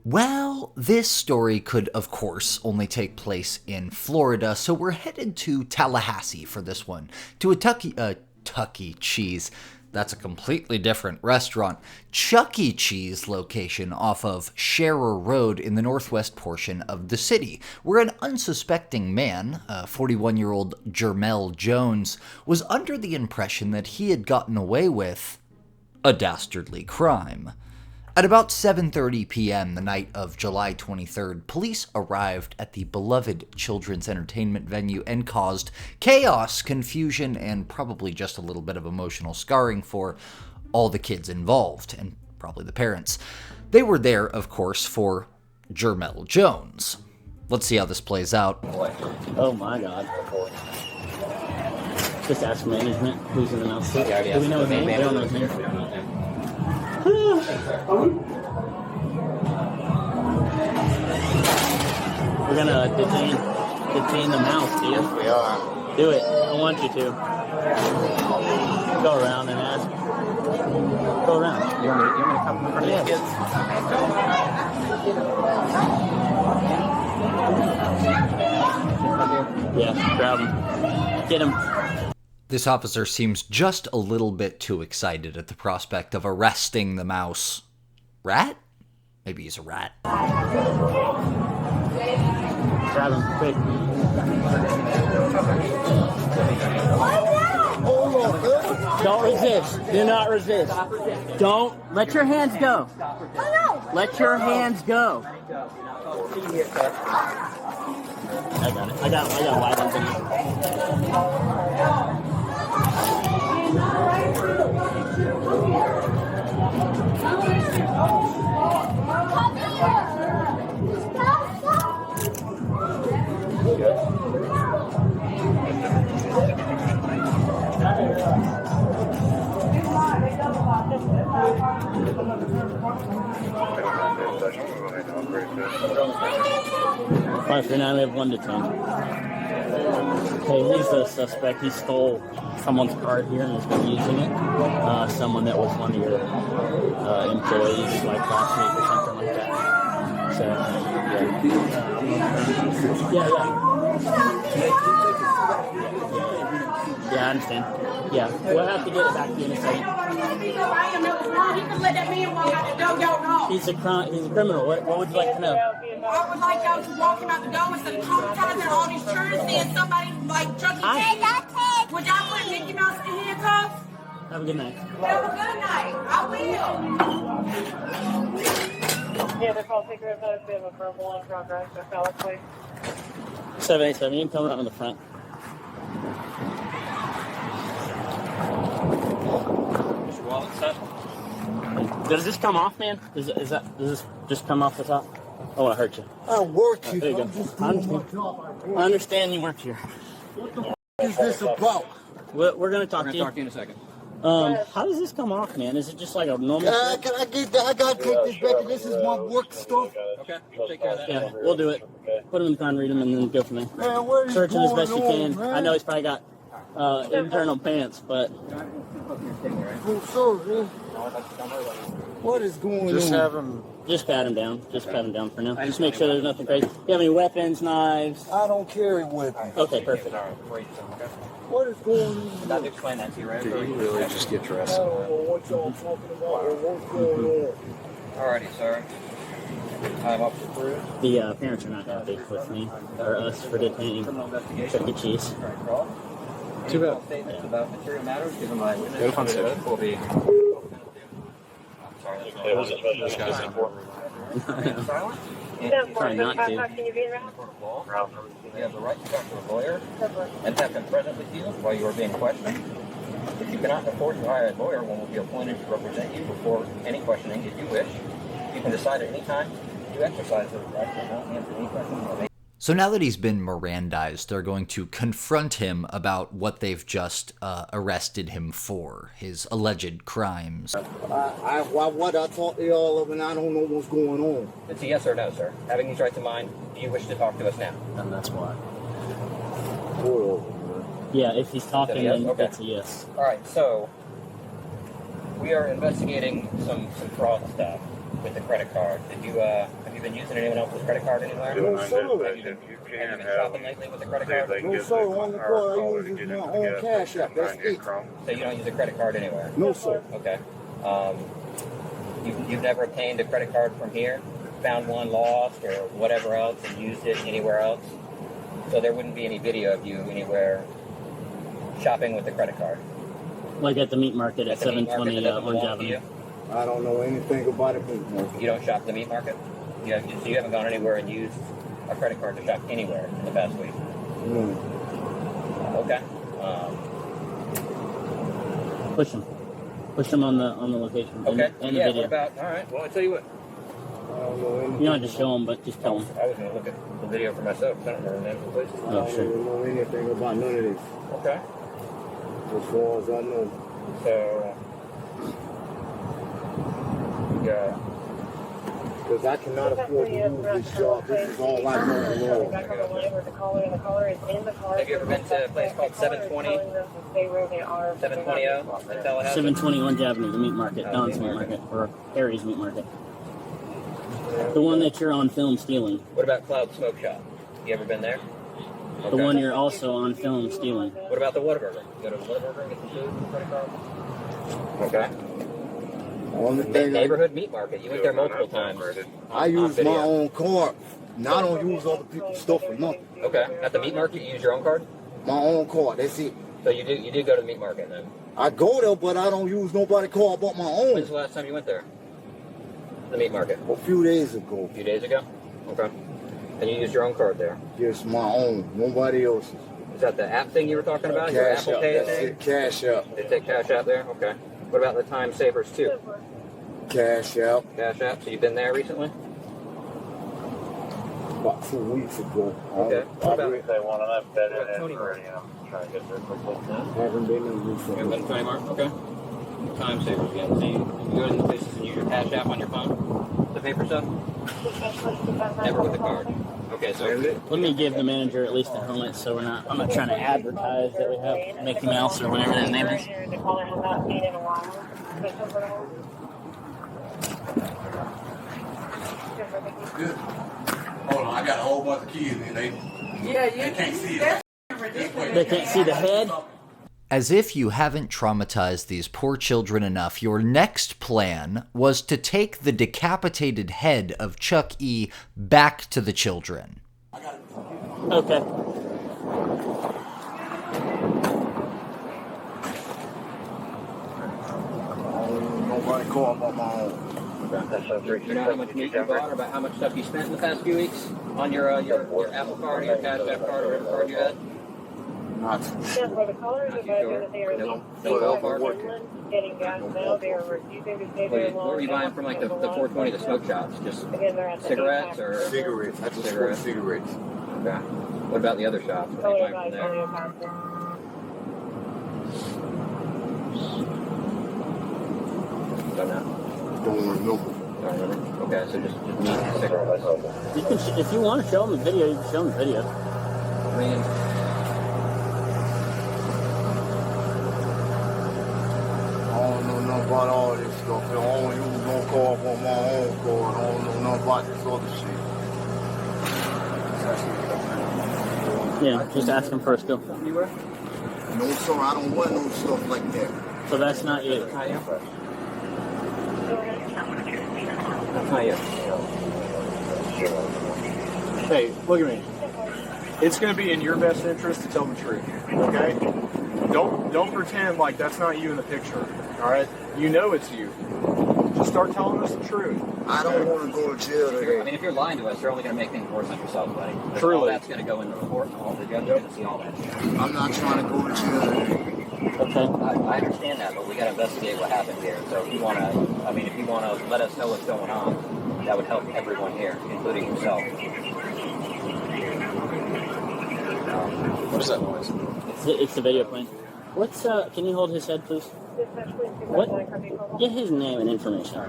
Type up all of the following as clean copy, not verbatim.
Well, this story could, of course, only take place in Florida, so we're headed to Tallahassee for this one, to a Tuck E. Cheese. That's a completely different restaurant. Chuck E. Cheese location off of Scherer Road in the northwest portion of the city, where an unsuspecting man, 41-year-old Jermel Jones, was under the impression that he had gotten away with a dastardly crime. At about 7:30 p.m. the night of July 23rd, police arrived at the beloved children's entertainment venue and caused chaos, confusion, and probably just a little bit of emotional scarring for all the kids involved, and probably the parents. They were there, of course, for Jermel Jones. Let's see how this plays out. Oh my god. Just ask management who's in the mouse seat. Do we know his name? We don't know his name. We're gonna detain the mouse, dude. Yes, we are. Do it. I want you to. Go around and ask. Go around. You want me to come in front of these kids? Yeah, grab him. Get him. This officer seems just a little bit too excited at the prospect of arresting the mouse. Rat? Maybe he's a rat. Grab him, quick. Don't resist. Do not resist. Don't. Let your hands go. Let your hands go. I got it. I got wide open. Alright, for now we have one detained. Okay, he's the suspect. He stole someone's card here and has been using it. Someone that was one of your employees, like last week or something like that. So, yeah, I understand. Yeah, we'll have to get it back to you in a second. He's a criminal. What would you like to know? I would like y'all to walk him out the door instead of traumatizing all these children, seeing somebody like Chuck E. Cheese. Would y'all put Mickey Mouse in handcuffs? Have a good night. Have a good night. I will. Yeah, they're called take care of that. They have a verbal on progress. That's valid, please. 787, you can come around in the front. Is your wallet set? Does this come off, man? Does this just come off the top? I want to hurt you. I work here. There you go. I understand you work here. What the f*** is this about? We're going to talk We're to going to talk to you. you in a second. How does this come off, man? Is it just like a normal... Can I get that? I gotta take this back. This is my work stuff. Okay, take care of that. Yeah, we'll do it. Put him in the car and read him and then go from there. Man, what is Search him as going best you on, can. man? I know he's probably got internal pants, but... Oh, sorry, man. What is going on? Just pat him down. Just pat him down for now. Just make sure there's nothing crazy. You have any weapons, knives? I don't carry weapons. Okay, perfect. What is going on? I'll explain that to you, right? Did you really just get dressed? I don't know what y'all talking about or what's going on. Alrighty, sir. I'm up to prove. The parents are not happy with me, or us, for detaining Chuck E. Cheese. Too bad. Statements about material matters given by witness Have fun, under sir. oath will be. This guy's important. Try not to. Can you be around? You have the right to talk to a lawyer and have him present with you while you are being questioned. If you cannot afford to hire a lawyer, one will be appointed to represent you before any questioning if you wish. You can decide at any time to exercise the right to not answer any questions. So now that he's been Mirandized, they're going to confront him about what they've just arrested him for, his alleged crimes. What I talk to y'all of and I don't know what's going on. It's a yes or no, sir. Having these rights in mind, do you wish to talk to us now? And that's why. Whoa. Yeah, if he's talking, yes? then Okay. that's a yes. All right, so we are investigating some fraud stuff. with the credit card. Did you have you been using anyone else's credit card anywhere? No, sir. Have you been shopping lately with the credit card? No, sir. Only card I use is my own cash app. That's it. So you don't use a credit card anywhere? No, sir. Okay. You've never obtained a credit card from here, found one lost or whatever else, and used it anywhere else? So there wouldn't be any video of you anywhere shopping with the credit card? Like at the meat market at the meat market 720 that doesn't Orange belong to Avenue. you? I don't know anything about it. You don't shop at the meat market? So you haven't gone anywhere and used a credit card to shop anywhere in the past week? No. Okay. Push him on the location. Okay. And the Yeah, video. what about, all right, well, I'll tell you what. I don't know anything. You don't have to show him, but just tell him. I was going to look at the video for myself. I don't remember the name of the place. I don't know anything about none of this. Okay. As far as I know. So, yeah. Because I cannot afford to use this job. This is all I know in the world. Have you ever been to a place called 720? 720 in Tallahassee? 720 Orange Avenue, the meat market, Don's meat market, or Harry's meat market. The one that you're on film stealing. What about Cloud Smoke Shop? You ever been there? The one you're also on film stealing. What about the Whataburger? You go to Whataburger and get some food with a credit card? Okay. Only thing Neighborhood meat market. You went there multiple times. I use my own card. Now I don't use other people's stuff or nothing. Okay. At the meat market, you use your own card? My own card. That's it. So you do go to the meat market then? I go there, but I don't use nobody's card but my own. When's the last time you went there? The meat market? A few days ago. A few days ago? Okay. And you used your own card there? Just my own. Nobody else's. Is that the app thing you were talking about? Your Cash Apple App. Pay That's thing? it. Cash App. They take Cash App there? Okay. What about the Time Savers too? Cash App. Cash App. So you've been there recently? About 2 weeks ago. Okay. What about They want to bet What about it Tony in Mark? for, trying to get their quick look now. Haven't been in You haven't recently. been to Tony Mark? Okay. Time Savers again. So you go to the places and use your Cash App on your phone to pay for stuff? Never with a card. Okay, so Let me give the manager at least a helmet, so I'm not trying to advertise that we have Mickey Mouse or whatever his name is. The caller has not seen in a while. Hold on, I got a whole bunch of kids and they can't see it. They can't see the head. As if you haven't traumatized these poor children enough, your next plan was to take the decapitated head of Chuck E. back to the children. Okay. Nobody call about my own. you know how much meat you bought or about how much stuff you spent in the past few weeks on your Apple card or your Cash App card or whatever card you had? Not. Yes, for the callers are that they are getting gas now. They are refusing to pay their What were you buying from like the 420, the smoke shops? Just Again, they're at the cigarettes or? Cigarettes. I just smoke cigarettes. Okay. What about the other shops? What are you buying from there? Don't know. Don't remember. Don't remember. Okay, so just meat and cigarettes. You can, if you want to show them the video, you can show them the video. I mean, I don't know nothing about all this stuff. I don't use no card on my own card. I don't know nothing about this other shit. Yeah, just ask them first. Go. No, sir, I don't want no stuff like that. So that's not you. Hey, look at me. It's going to be in your best interest to tell the truth, okay? Don't pretend like that's not you in the picture, all right? You know it's you. Just start telling us the truth. I don't want to go to jail I today. mean, if you're lying to us, you're only going to make things worse on yourself, buddy. Because Truly. all that's going to go in the report, and all the judge is going to see all that shit. I'm not trying to go to jail today. Okay. I understand that, but we got to investigate what happened here. So if you want to, if you want to let us know what's going on, that would help everyone here, including yourself. What is that noise? It's the video playing. What's can you hold his head, please? What? Get his name and information.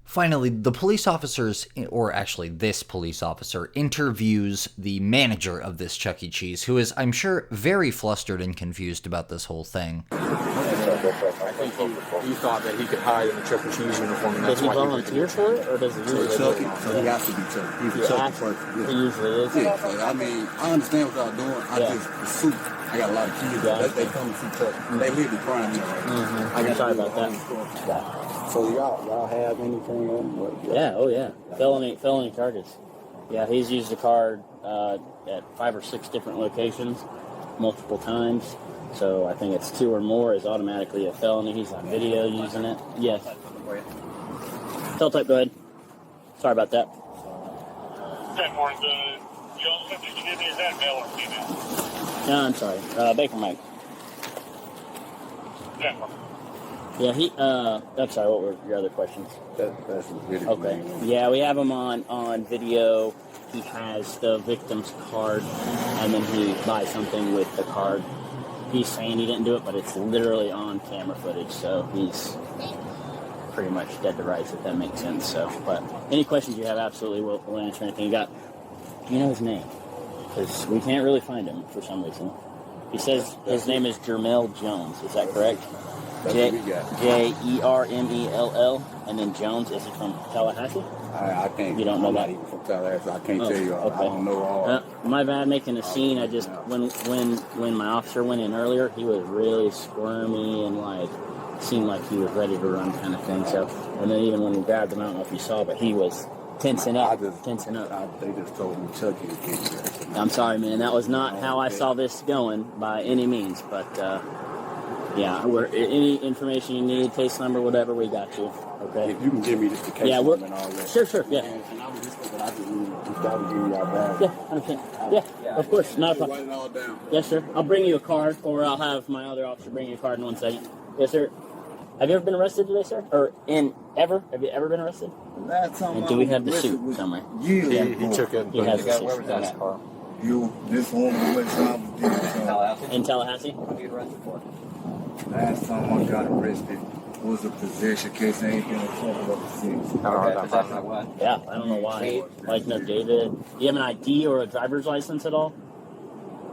Finally, the police officers, or actually this police officer, interviews the manager of this Chuck E. Cheese, who is, I'm sure, very flustered and confused about this whole thing. I think he thought that he could hide in the Chuck E. Cheese uniform, and that's Does he why volunteer for it, or does he usually Chucky, so he has to be Chucky. He's a Chucky person. He usually is. Yeah, so, I mean, I understand what y'all doing. I just, the suit, I got a lot of kids. They come to see Chucky. They live in crime here. I'm sorry about that. So y'all have anything on? Yeah, oh yeah. Felony charges. Yeah, he's used the card at 5 or 6 different locations, multiple times. So I think it's 2 or more is automatically a felony. He's on video using it. Yes. Tell type, go ahead. Sorry about that. 10-4, you all said that you did, is that male or female? No, I'm sorry. Baker Mike. 10-4. Yeah, I'm sorry, what were your other questions? That's video. Okay. Yeah, we have him on video. He has the victim's card, and then he buys something with the card. He's saying he didn't do it, but it's literally on camera footage, so he's pretty much dead to rights, if that makes sense. So, but any questions you have, absolutely, we'll answer anything. You know his name? Because we can't really find him for some reason. He says his name is Jermell Jones. Is that correct? Jermell, and then Jones. Is he from Tallahassee? I can't. You don't know that? Even from Tallahassee. I can't tell you. Okay. I don't know all. My bad making a scene. I just when my officer went in earlier, he was really squirmy and like seemed like he was ready to run, kind of thing. So, and then even when we grabbed him, I don't know if you saw, but he was tensing up. They just told me Chucky was getting there. I'm sorry, man. That was not how I saw this going by any means, but. Yeah, any information you need, case number, whatever, we got you. Okay. If you can give me just the case number and all that. Sure, yeah. And I was just thinking I just got to give you our bag. Yeah, 100%. Yeah, of course, not a problem. Write it all down. Yes, sir. I'll bring you a card, or I'll have my other officer bring you a card in 1 second. Yes, sir. Have you ever been arrested today, sir? Or ever? Have you ever been arrested? And do we have the suit somewhere? Yeah, He took it. He has the suit. Where was that car? This one was Tallahassee? In Tallahassee? What were you arrested for? last time I got arrested was a possession case. I ain't been in trouble ever since. Possession of what? Yeah, I don't know why. Like, no, David. Do you have an ID or a driver's license at all?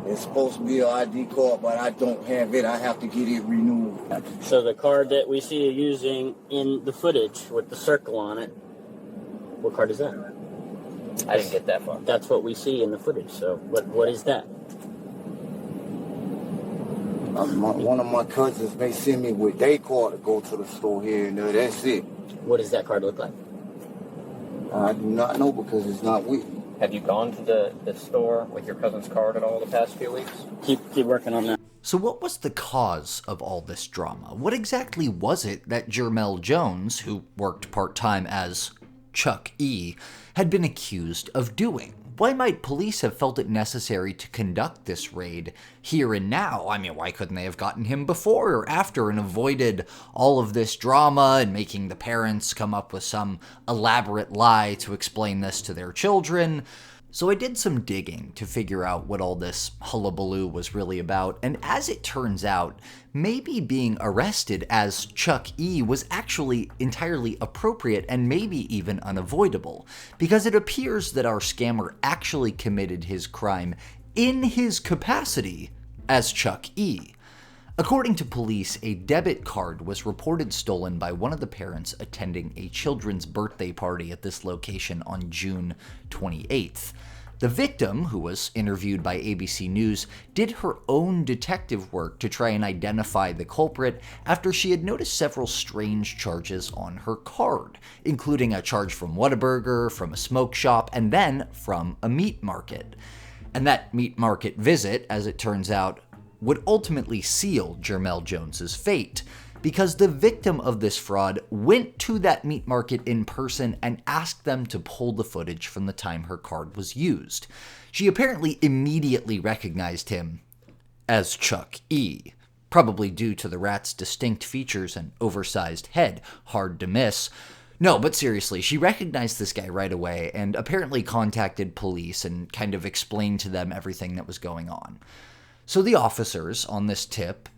It's supposed to be an ID card, but I don't have it. I have to get it renewed. So the card that we see you using in the footage with the circle on it, what card is that? I didn't get that far. That's what we see in the footage. So what is that? One of my cousins may send me with their card to go to the store here and there. That's it. What does that card look like? I do not know because it's not with me. Have you gone to the store with your cousin's card at all the past few weeks? Keep working on that. So what was the cause of all this drama? What exactly was it that Jermell Jones, who worked part-time as Chuck E., had been accused of doing? Why might police have felt it necessary to conduct this raid here and now? I mean, why couldn't they have gotten him before or after and avoided all of this drama and making the parents come up with some elaborate lie to explain this to their children? So I did some digging to figure out what all this hullabaloo was really about, and as it turns out, maybe being arrested as Chuck E. was actually entirely appropriate and maybe even unavoidable, because it appears that our scammer actually committed his crime in his capacity as Chuck E. According to police, a debit card was reported stolen by one of the parents attending a children's birthday party at this location on June 28th. The victim, who was interviewed by ABC News, did her own detective work to try and identify the culprit after she had noticed several strange charges on her card, including a charge from Whataburger, from a smoke shop, and then from a meat market. And that meat market visit, as it turns out, would ultimately seal Jermell Jones's fate, because the victim of this fraud went to that meat market in person and asked them to pull the footage from the time her card was used. She apparently immediately recognized him as Chuck E., probably due to the rat's distinct features and oversized head, hard to miss. No, but seriously, she recognized this guy right away and apparently contacted police and kind of explained to them everything that was going on. So the officers on this tip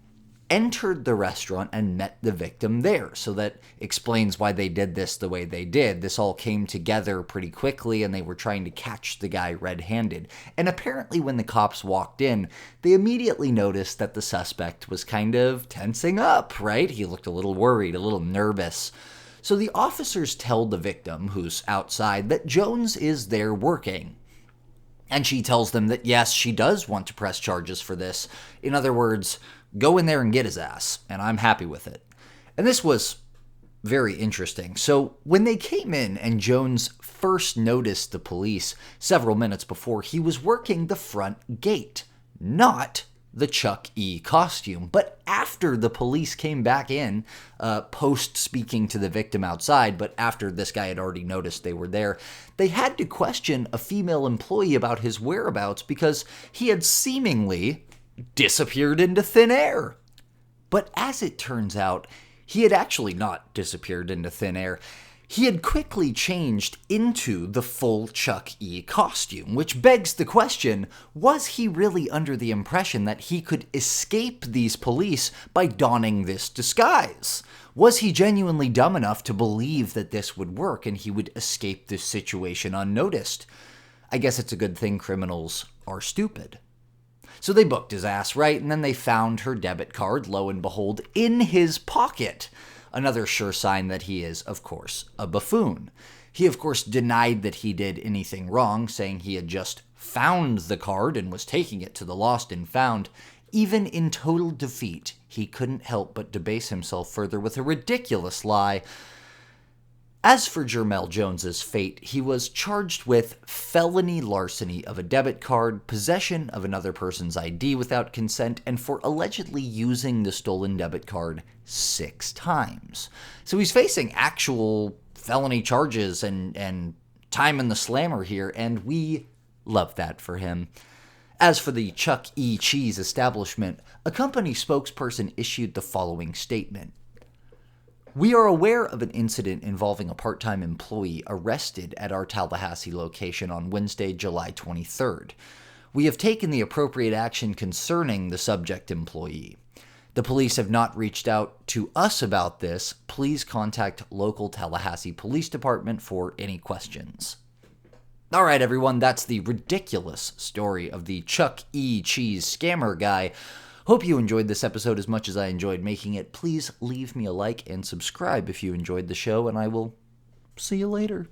entered the restaurant and met the victim there. So that explains why they did this the way they did. This all came together pretty quickly, and they were trying to catch the guy red-handed. And apparently when the cops walked in, they immediately noticed that the suspect was kind of tensing up, right? He looked a little worried, a little nervous. So the officers tell the victim, who's outside, that Jones is there working. And she tells them that yes, she does want to press charges for this. In other words, go in there and get his ass, and I'm happy with it. And this was very interesting. So when they came in and Jones first noticed the police several minutes before, he was working the front gate, not the Chuck E. costume. But after the police came back in, post speaking to the victim outside, but after this guy had already noticed they were there, they had to question a female employee about his whereabouts because he had seemingly disappeared into thin air. But as it turns out, he had actually not disappeared into thin air. He had quickly changed into the full Chuck E. costume, which begs the question, was he really under the impression that he could escape these police by donning this disguise? Was he genuinely dumb enough to believe that this would work and he would escape this situation unnoticed? I guess it's a good thing criminals are stupid. So they booked his ass, right? And then they found her debit card, lo and behold, in his pocket. Another sure sign that he is, of course, a buffoon. He, of course, denied that he did anything wrong, saying he had just found the card and was taking it to the lost and found. Even in total defeat, he couldn't help but debase himself further with a ridiculous lie. As for Jermell Jones's fate, he was charged with felony larceny of a debit card, possession of another person's ID without consent, and for allegedly using the stolen debit card 6 times. So he's facing actual felony charges and time in the slammer here, and we love that for him. As for the Chuck E. Cheese establishment, a company spokesperson issued the following statement. We are aware of an incident involving a part-time employee arrested at our Tallahassee location on Wednesday, July 23rd. We have taken the appropriate action concerning the subject employee. The police have not reached out to us about this. Please contact local Tallahassee Police Department for any questions. All right, everyone, that's the ridiculous story of the Chuck E. Cheese scammer guy. Hope you enjoyed this episode as much as I enjoyed making it. Please leave me a like and subscribe if you enjoyed the show, and I will see you later.